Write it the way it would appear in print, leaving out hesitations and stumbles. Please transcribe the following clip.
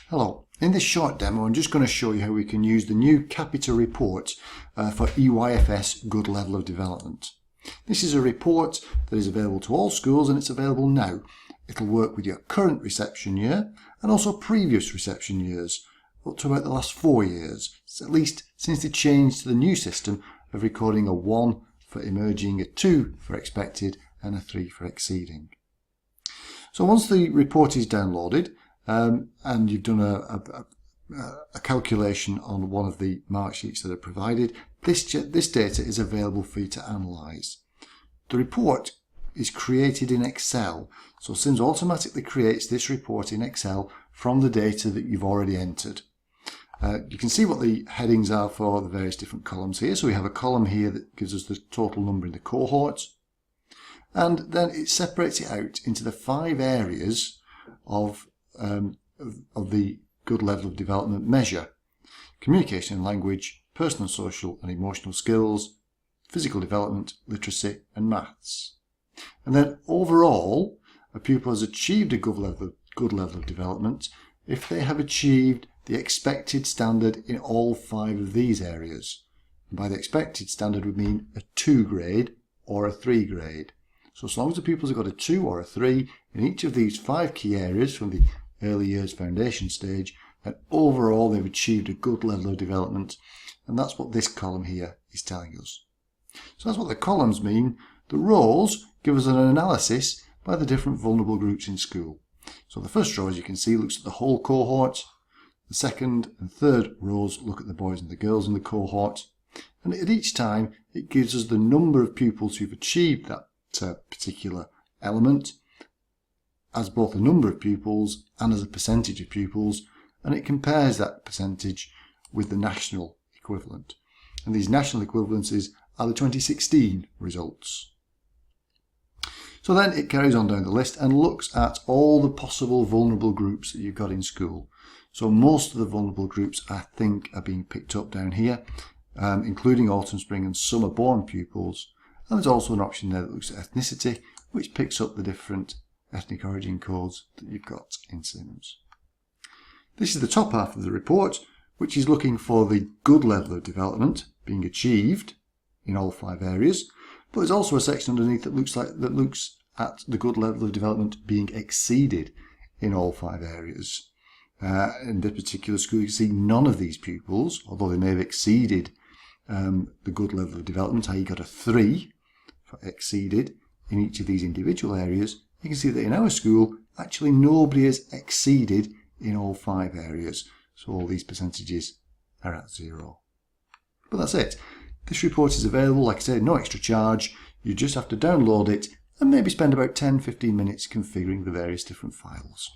Hello, in this short demo I'm just going to show you how we can use the new Capita report for EYFS Good Level of Development. This is a report that is available to all schools and it's available now. It'll work with your current reception year and also previous reception years, up to about the last 4 years, at least since they changed to the new system of recording a 1 for emerging, a 2 for expected and a 3 for exceeding. So once the report is downloaded, and you've done a calculation on one of the mark sheets that are provided, this data is available for you to analyse. The report is created in Excel, so SIMS automatically creates this report in Excel from the data that you've already entered. You can see what the headings are for the various different columns here. So we have a column here that gives us the total number in the cohorts, and then it separates it out into the 5 areas of the good level of development measure: communication and language, personal, social and emotional skills, physical development, literacy and maths. And then overall, a pupil has achieved a good level of development if they have achieved the expected standard in all 5 of these areas. And by the expected standard would mean a 2 grade or a 3 grade. So as long as the pupils have got a 2 or a 3 in each of these 5 key areas from the early years foundation stage, then overall they've achieved a good level of development, and that's what this column here is telling us. So that's what the columns mean. The rows give us an analysis by the different vulnerable groups in school. So the first row, as you can see, looks at the whole cohort. The second and third rows look at the boys and the girls in the cohort, and at each time it gives us the number of pupils who've achieved that particular element as both a number of pupils and as a percentage of pupils, and it compares that percentage with the national equivalent. And these national equivalences are the 2016 results. So then it carries on down the list and looks at all the possible vulnerable groups that you've got in school. So most of the vulnerable groups, I think, are being picked up down here, including autumn, spring and summer born pupils. And there's also an option there that looks at ethnicity, which picks up the different ethnic origin codes that you've got in SIMS. This is the top half of the report, which is looking for the good level of development being achieved in all 5 areas, but there's also a section underneath that looks at the good level of development being exceeded in all 5 areas. In this particular school, you can see none of these pupils, although they may have exceeded the good level of development, i.e. got a 3 for exceeded in each of these individual areas. You can see that in our school, actually nobody has exceeded in all 5 areas. So all these percentages are at 0. But that's it. This report is available, like I said, no extra charge. You just have to download it and maybe spend about 10-15 minutes configuring the various different files.